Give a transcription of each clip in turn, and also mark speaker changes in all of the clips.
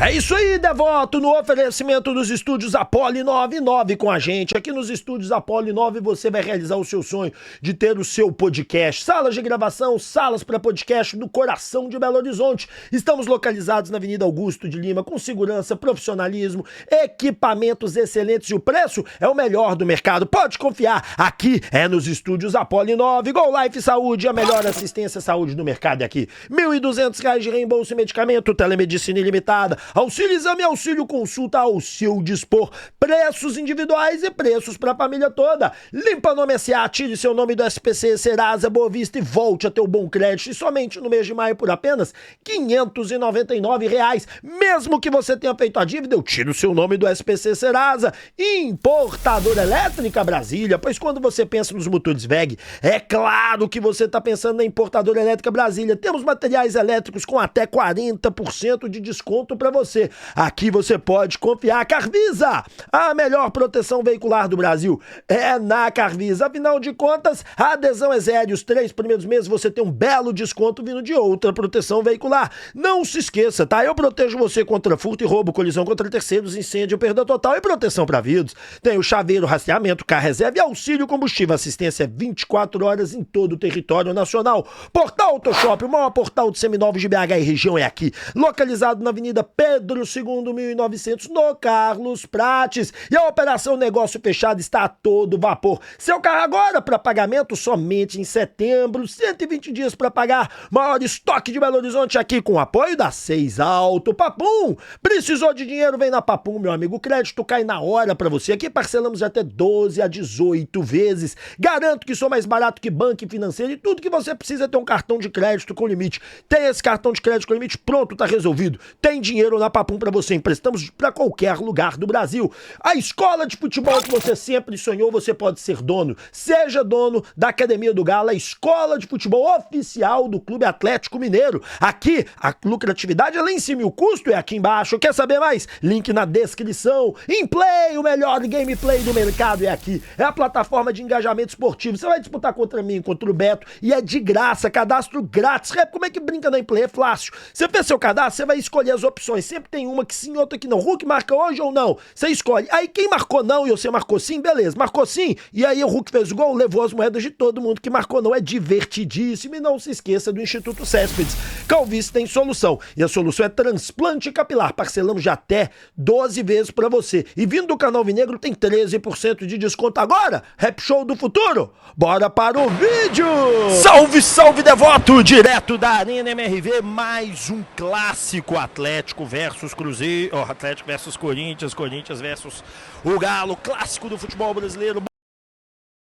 Speaker 1: É isso aí, Devoto, no oferecimento dos estúdios Apollo 99 com a gente. Aqui nos estúdios Apollo 9 você vai realizar o seu sonho de ter o seu podcast. Salas de gravação, salas para podcast no coração de Belo Horizonte. Estamos localizados na Avenida Augusto de Lima, com segurança, profissionalismo, equipamentos excelentes e o preço é o melhor do mercado. Pode confiar, aqui é nos estúdios Apollo 9. Gol Life Saúde, a melhor assistência à saúde do mercado é aqui. R$ 1.200 de reembolso e medicamento, telemedicina ilimitada. Auxílio exame, auxílio consulta ao seu dispor. Preços individuais e preços para a família toda. Limpa Nome SA, tire seu nome do SPC, Serasa, Boa Vista e volte a ter o bom crédito. E somente no mês de maio por apenas R$ 599. Mesmo que você tenha feito a dívida, eu tiro o seu nome do SPC Serasa. Importadora Elétrica Brasília, pois quando você pensa nos motores WEG, é claro que você está pensando na Importadora Elétrica Brasília. Temos materiais elétricos com até 40% de desconto para você. Aqui você pode confiar. Carvisa, a melhor proteção veicular do Brasil é na Carvisa. Afinal de contas, a adesão é zero. Os 3 primeiros meses você tem um belo desconto vindo de outra proteção veicular. Não se esqueça, tá? Eu protejo você contra furto e roubo, colisão contra terceiros, incêndio, perda total e proteção para vidros. Tem o chaveiro, rastreamento, carro reserva e auxílio combustível. Assistência 24 horas em todo o território nacional. Portal Autoshop, o maior portal de seminovos de BH e região é aqui. Localizado na Avenida Pedro II, 1900, no Carlos Prates. E a operação Negócio Fechado está a todo vapor. Seu carro agora para pagamento somente em setembro, 120 dias para pagar. Maior estoque de Belo Horizonte aqui com o apoio da 6 Auto. Papum! Precisou de dinheiro? Vem na Papum, meu amigo. O crédito cai na hora para você. Aqui parcelamos até 12 a 18 vezes. Garanto que sou mais barato que banco e financeiro e tudo que você precisa é ter um cartão de crédito com limite. Tem esse cartão de crédito com limite? Pronto, tá resolvido. Tem dinheiro na Papum para você. Emprestamos para qualquer lugar do Brasil. A escola de futebol que você sempre sonhou, você pode ser dono. Seja dono da Academia do Galo, a escola de futebol oficial do Clube Atlético Mineiro. Aqui, a lucratividade é lá em cima e o custo é aqui embaixo. Quer saber mais? Link na descrição. Inplay, o melhor gameplay do mercado é aqui. É a plataforma de engajamento esportivo. Você vai disputar contra mim, contra o Beto, e é de graça, cadastro grátis. Como é que brinca na Inplay? É fácil. Você fez seu cadastro, você vai escolher as opções. Sempre tem uma que sim, outra que não. Hulk marca hoje ou não? Você escolhe. Aí quem marcou não e você marcou sim, beleza. Marcou sim, e aí o Hulk fez o gol, levou as moedas de todo mundo que marcou não. É divertidíssimo. E não se esqueça do Instituto Céspedes. Calvície tem solução. E a solução é transplante capilar. Parcelamos de até 12 vezes pra você. E vindo do canal Vinegro tem 13% de desconto agora. Rap Show do Futuro. Bora para o vídeo! Salve, salve, Devoto! Direto da Arena MRV, mais um clássico Atlético versus Cruzeiro, Atlético versus Corinthians, Corinthians versus o Galo, clássico do futebol brasileiro.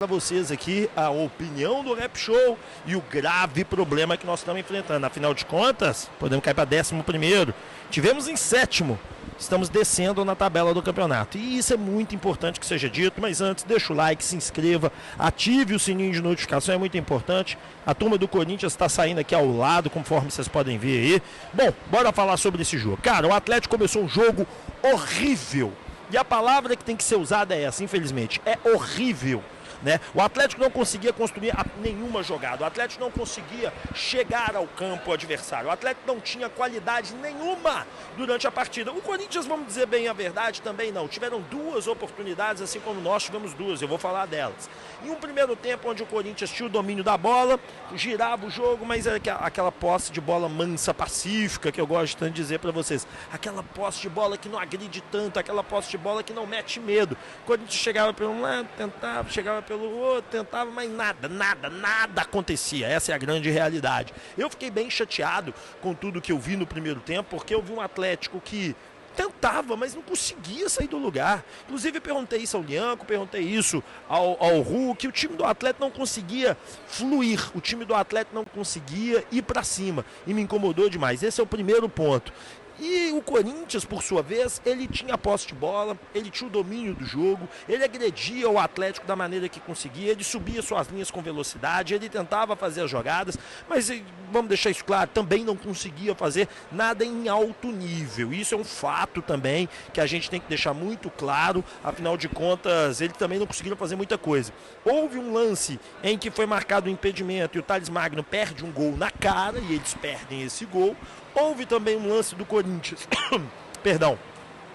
Speaker 1: Para vocês aqui a opinião do Rap Show e o grave problema que nós estamos enfrentando. Afinal de contas, podemos cair para 11º. Tivemos em 7º. Estamos descendo na tabela do campeonato. E isso é muito importante que seja dito. Mas antes, deixa o like, se inscreva, ative o sininho de notificação, é muito importante. A turma do Corinthians está saindo aqui ao lado, conforme vocês podem ver aí. Bom, bora falar sobre esse jogo. Cara, o Atlético começou um jogo horrível. E a palavra que tem que ser usada é essa, infelizmente. É horrível. Né? O Atlético não conseguia construir nenhuma jogada, o Atlético não conseguia chegar ao campo adversário, o Atlético não tinha qualidade nenhuma durante a partida. O Corinthians, vamos dizer bem a verdade, também não. Tiveram 2 oportunidades, assim como nós tivemos 2, eu vou falar delas. Em um primeiro tempo onde o Corinthians tinha o domínio da bola, girava o jogo, mas era aquela posse de bola mansa, pacífica, que eu gosto tanto de dizer para vocês. Aquela posse de bola que não agride tanto, aquela posse de bola que não mete medo. O Corinthians chegava pelo um lado, tentava, chegava pelo outro, tentava, mas nada acontecia. Essa é a grande realidade. Eu fiquei bem chateado com tudo que eu vi no primeiro tempo, porque eu vi um Atlético que tentava, mas não conseguia sair do lugar. Inclusive perguntei isso ao Lianco, perguntei isso ao Hulk. O time do Atlético não conseguia fluir, o time do Atlético não conseguia ir para cima e me incomodou demais. Esse é o primeiro ponto. E o Corinthians, por sua vez, ele tinha a posse de bola, ele tinha o domínio do jogo, ele agredia o Atlético da maneira que conseguia, ele subia suas linhas com velocidade, ele tentava fazer as jogadas, mas vamos deixar isso claro, também não conseguia fazer nada em alto nível. Isso é um fato também que a gente tem que deixar muito claro, afinal de contas, ele também não conseguiu fazer muita coisa. Houve um lance em que foi marcado o impedimento e o Thales Magno perde um gol na cara, e eles perdem esse gol. Houve também um lance do Corinthians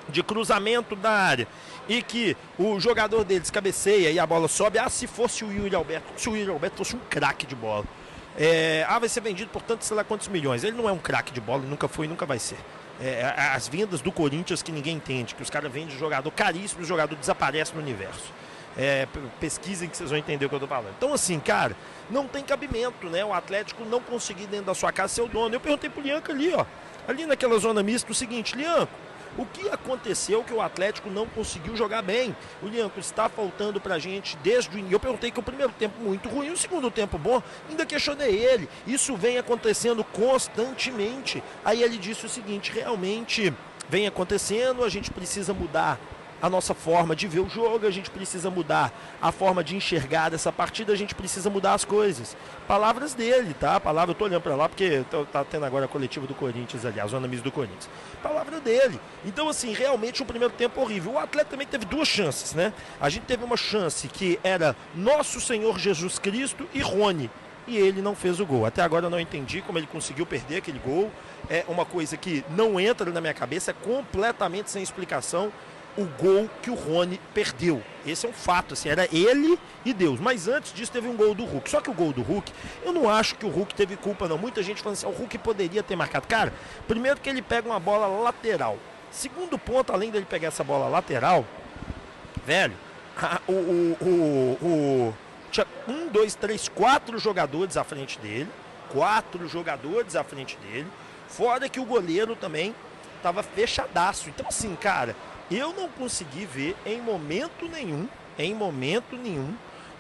Speaker 1: de cruzamento da área, e que o jogador deles cabeceia e a bola sobe, se fosse o Yuri Alberto, se o Yuri Alberto fosse um craque de bola, vai ser vendido por tanto, sei lá quantos milhões. Ele não é um craque de bola, nunca foi e nunca vai ser. As vendas do Corinthians que ninguém entende, que os caras vendem jogador caríssimo e o jogador desaparece no universo. Pesquisem que vocês vão entender o que eu tô falando. Então assim, cara, não tem cabimento, né? O Atlético não conseguir dentro da sua casa ser o dono. Eu perguntei pro Lianco ali naquela zona mista, o seguinte: Lianco, o que aconteceu que o Atlético não conseguiu jogar bem? O Lianco, está faltando pra gente desde o início. Eu perguntei que o primeiro tempo muito ruim, o segundo tempo bom, ainda questionei ele. Isso vem acontecendo constantemente. Aí ele disse o seguinte: realmente vem acontecendo, a gente precisa mudar a nossa forma de ver o jogo, a gente precisa mudar a forma de enxergar essa partida, a gente precisa mudar as coisas. Palavras dele, tá? Eu tô olhando pra lá porque tá tendo agora a coletiva do Corinthians ali, a zona mista do Corinthians. Palavra dele. Então assim, realmente um primeiro tempo horrível. O Atlético também teve duas chances, né? A gente teve uma chance que era Nosso Senhor Jesus Cristo e Rony, e ele não fez o gol. Até agora eu não entendi como ele conseguiu perder aquele gol. É uma coisa que não entra na minha cabeça, é completamente sem explicação. O gol que o Rony perdeu. Esse é um fato, assim, era ele e Deus. Mas antes disso teve um gol do Hulk. Só que o gol do Hulk, eu não acho que o Hulk teve culpa, não. Muita gente falando assim, o Hulk poderia ter marcado. Cara, primeiro que ele pega uma bola lateral. Segundo ponto, além dele pegar essa bola lateral, velho, tinha 4 jogadores à frente dele. 4 jogadores à frente dele. Fora que o goleiro também tava fechadaço. Então assim, cara, eu não consegui ver em momento nenhum,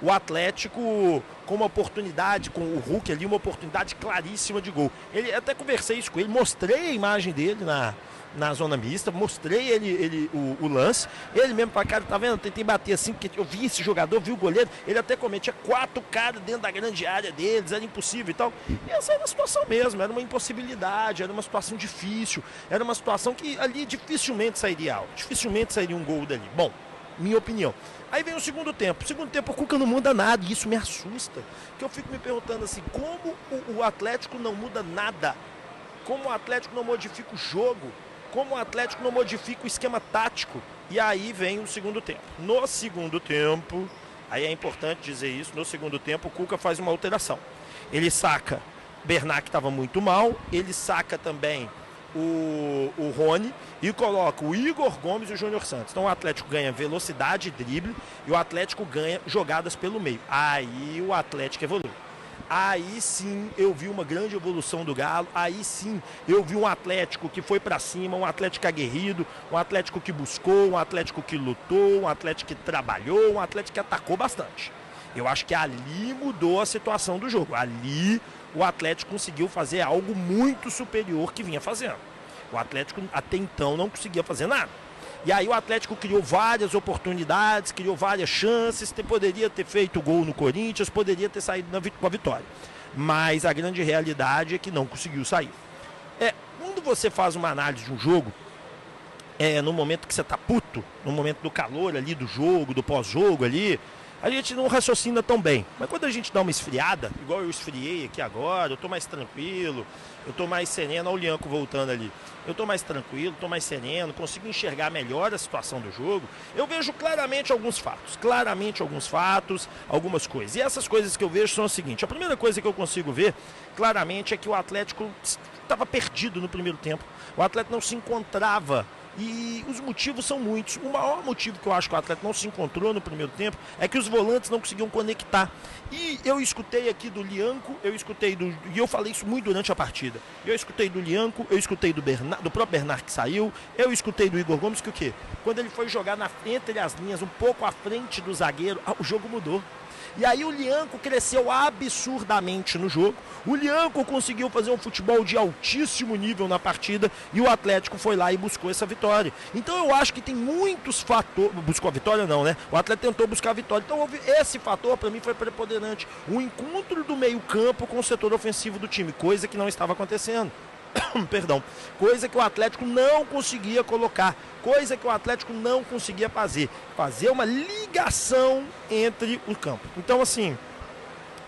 Speaker 1: o Atlético com uma oportunidade, com o Hulk ali, uma oportunidade claríssima de gol. Ele, até conversei isso com ele, mostrei a imagem dele na zona mista, mostrei o lance. Ele mesmo falou: cara, tá vendo? Eu tentei bater assim, porque eu vi esse jogador, vi o goleiro, ele até cometia 4 caras dentro da grande área deles, era impossível e tal. E essa era a situação mesmo, era uma impossibilidade, era uma situação difícil, era uma situação que ali dificilmente sairia algo, dificilmente sairia um gol dali. Bom, minha opinião. Aí vem o segundo tempo. O segundo tempo o Cuca não muda nada, e isso me assusta. Que eu fico me perguntando assim, como o Atlético não muda nada? Como o Atlético não modifica o jogo? Como o Atlético não modifica o esquema tático? E aí vem o segundo tempo. No segundo tempo, aí é importante dizer isso, no segundo tempo o Cuca faz uma alteração. Ele saca Bernat, que estava muito mal, ele saca também o Rony e coloca o Igor Gomes e o Júnior Santos. Então o Atlético ganha velocidade e drible e o Atlético ganha jogadas pelo meio. Aí o Atlético evolui. Aí sim eu vi uma grande evolução do Galo, aí sim eu vi um Atlético que foi pra cima, um Atlético aguerrido, um Atlético que buscou, um Atlético que lutou, um Atlético que trabalhou, um Atlético que atacou bastante. Eu acho que ali mudou a situação do jogo, ali o Atlético conseguiu fazer algo muito superior que vinha fazendo. O Atlético até então não conseguia fazer nada. E aí o Atlético criou várias oportunidades, criou várias chances, poderia ter feito gol no Corinthians, poderia ter saído com a vitória. Mas a grande realidade é que não conseguiu sair. Quando você faz uma análise de um jogo, no momento que você tá puto, no momento do calor ali do jogo, do pós-jogo ali, a gente não raciocina tão bem. Mas quando a gente dá uma esfriada, igual eu esfriei aqui agora, eu tô mais tranquilo, eu tô mais sereno, olha o Lianco voltando ali. Eu tô mais tranquilo, tô mais sereno, consigo enxergar melhor a situação do jogo. Eu vejo claramente alguns fatos, algumas coisas. E essas coisas que eu vejo são o seguinte: a primeira coisa que eu consigo ver claramente é que o Atlético estava perdido no primeiro tempo. O Atlético não se encontrava. E os motivos são muitos. O maior motivo que eu acho que o Atlético não se encontrou no primeiro tempo é que os volantes não conseguiam conectar. E eu escutei aqui do Lianco, e eu falei isso muito durante a partida. Eu escutei do Lianco, eu escutei do próprio Bernat que saiu, eu escutei do Igor Gomes que o quê? Quando ele foi jogar entre as linhas, um pouco à frente do zagueiro, o jogo mudou. E aí o Lianco cresceu absurdamente no jogo. O Lianco conseguiu fazer um futebol de altíssimo nível na partida e o Atlético foi lá e buscou essa vitória. Então eu acho que tem muitos fatores... Buscou a vitória não, né? O Atlético tentou buscar a vitória. Então esse fator para mim foi preponderante. O encontro do meio-campo com o setor ofensivo do time, coisa que não estava acontecendo. Perdão, coisa que o Atlético não conseguia colocar, coisa que o Atlético não conseguia fazer uma ligação entre o campo. Então assim,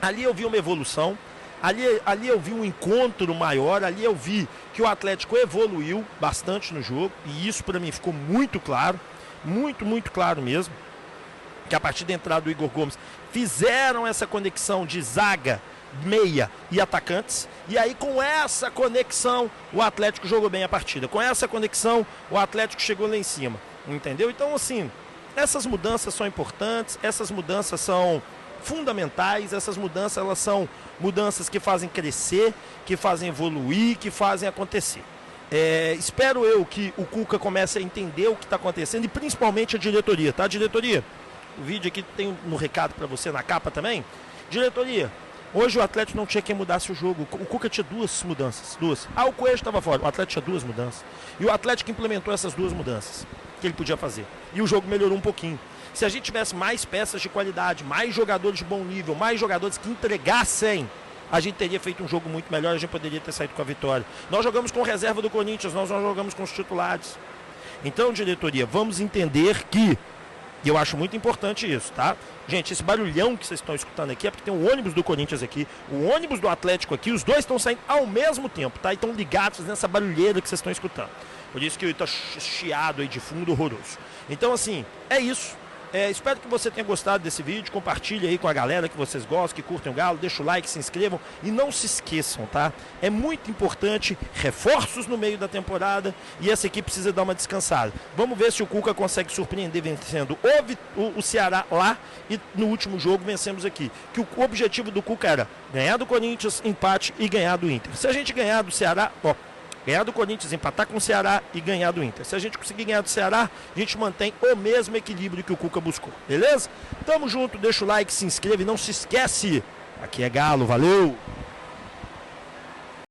Speaker 1: ali eu vi uma evolução, Ali eu vi um encontro maior, ali eu vi que o Atlético evoluiu bastante no jogo, e isso para mim ficou muito claro, muito claro mesmo, que a partir da entrada do Igor Gomes fizeram essa conexão de zaga, meia e atacantes, e aí com essa conexão o Atlético jogou bem a partida, com essa conexão o Atlético chegou lá em cima, entendeu? Então assim, essas mudanças são importantes, essas mudanças são fundamentais, essas mudanças elas são mudanças que fazem crescer, que fazem evoluir, que fazem acontecer. Espero eu que o Cuca comece a entender o que está acontecendo e principalmente a diretoria, tá? Diretoria, o vídeo aqui tem um recado para você na capa também. Diretoria, hoje o Atlético não tinha que mudasse o jogo. O Cuca tinha duas mudanças. O Coelho estava fora. O Atlético tinha duas mudanças. E o Atlético implementou essas duas mudanças que ele podia fazer. E o jogo melhorou um pouquinho. Se a gente tivesse mais peças de qualidade, mais jogadores de bom nível, mais jogadores que entregassem, a gente teria feito um jogo muito melhor, a gente poderia ter saído com a vitória. Nós jogamos com reserva do Corinthians, nós não jogamos com os titulares. Então, diretoria, vamos entender que, e eu acho muito importante isso, tá? Gente, esse barulhão que vocês estão escutando aqui é porque tem um ônibus do Corinthians aqui, o ônibus do Atlético aqui, os dois estão saindo ao mesmo tempo, tá? E estão ligados nessa barulheira que vocês estão escutando. Por isso que está chiado aí de fundo, horroroso. Então, assim, é isso. Espero que você tenha gostado desse vídeo, compartilhe aí com a galera que vocês gostam, que curtem o Galo, deixa o like, se inscrevam e não se esqueçam, tá? É muito importante, reforços no meio da temporada e essa equipe precisa dar uma descansada. Vamos ver se o Cuca consegue surpreender vencendo o Ceará lá e no último jogo vencemos aqui. Que o objetivo do Cuca era ganhar do Corinthians, empate e ganhar do Inter. Se a gente ganhar do Ceará, ganhar do Corinthians, empatar com o Ceará e ganhar do Inter. Se a gente conseguir ganhar do Ceará, a gente mantém o mesmo equilíbrio que o Cuca buscou. Beleza? Tamo junto, deixa o like, se inscreve e não se esquece. Aqui é Galo, valeu!